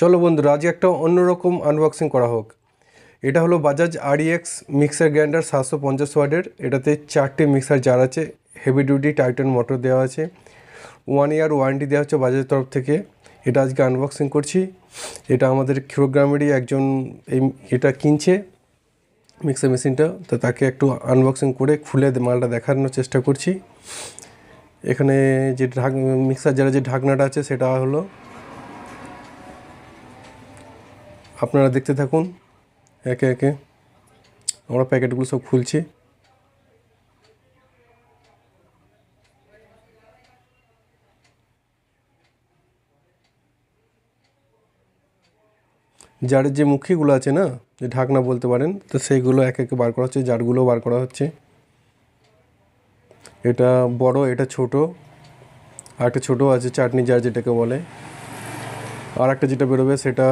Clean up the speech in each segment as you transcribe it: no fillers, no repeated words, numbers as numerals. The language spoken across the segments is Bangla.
চলো বন্ধুরা, আজ একটা অন্যরকম আনবক্সিং করা হোক। এটা হলো বাজাজ REX মিক্সার গ্রাইন্ডার 750 ওয়াটের। এটাতে 4টে মিক্সার জার আছে, হেভি ডিউটি টাইটান মোটর দেওয়া আছে, 1 ইয়ার ওয়ারেন্টি দেওয়া হচ্ছে বাজাজের তরফ থেকে। এটা আজকে আনবক্সিং করছি। এটা আমাদের ক্ষীরগ্রামেরই একজন এটা কিনছে মিক্সার মেশিনটা, তো তাকে একটু আনবক্সিং করে খুলে মালটা দেখানোর চেষ্টা করছি। এখানে যে মিক্সার জারের যে ঢাকনাটা আছে সেটা হলো, আপনারা দেখতে থাকুন একে একে। আমরা প্যাকেটগুলো সব খুলছি। জারের যে মুখিগুলো আছে না, যে ঢাকনা বলতে পারেন, তো সেইগুলো একে একে বার করা হচ্ছে, জারগুলো বার করা হচ্ছে। এটা বড়, এটা ছোট, আর একটা ছোটো আছে চাটনি জার যেটাকে বলে। আর একটা যেটা বেরোবে সেটা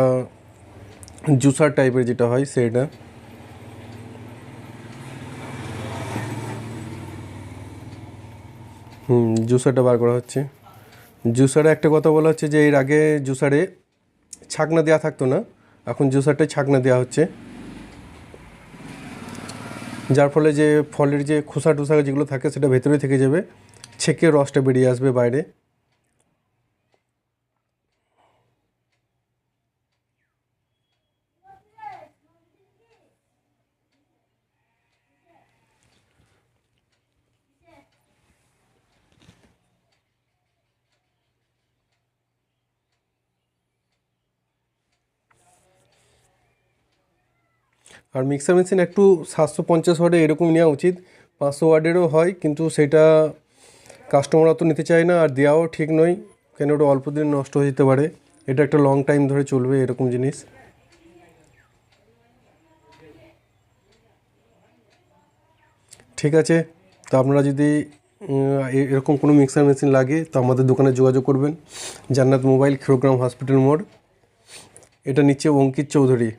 জুসার টাইপের যেটা হয় সেটা। জুসারটা বার করা হচ্ছে। জুসারে একটা কথা বলা হচ্ছে যে এর আগে জুসারে ছাকনা দেওয়া থাকতো না, এখন জুসারটাই ছাকনা দেওয়া হচ্ছে, যার ফলে যে ফলের যে খোসা টুসা যেগুলো থাকে সেটা ভেতরে থেকে যাবে, ছেঁকে রসটা বেরিয়ে আসবে বাইরে। আর মিক্সার মেশিন একটু 750 ওয়ার্ডে এরকম নেওয়া উচিত। 500 ওয়ার্ডেরও হয়, কিন্তু সেটা কাস্টমাররা তো নিতে চায় না, আর দেওয়াও ঠিক নয়, কেন ওটা অল্প দিন নষ্ট হয়ে যেতে পারে। এটা একটা লং টাইম ধরে চলবে এরকম জিনিস। ঠিক আছে, তো আপনারা যদি এরকম কোনো মিক্সার মেশিন লাগে তো আমাদের দোকানে যোগাযোগ করবেন। জান্নাত মোবাইল, ক্ষীরগ্রাম হসপিটাল মোড়। এটা নিচ্ছে অঙ্কিত চৌধুরী।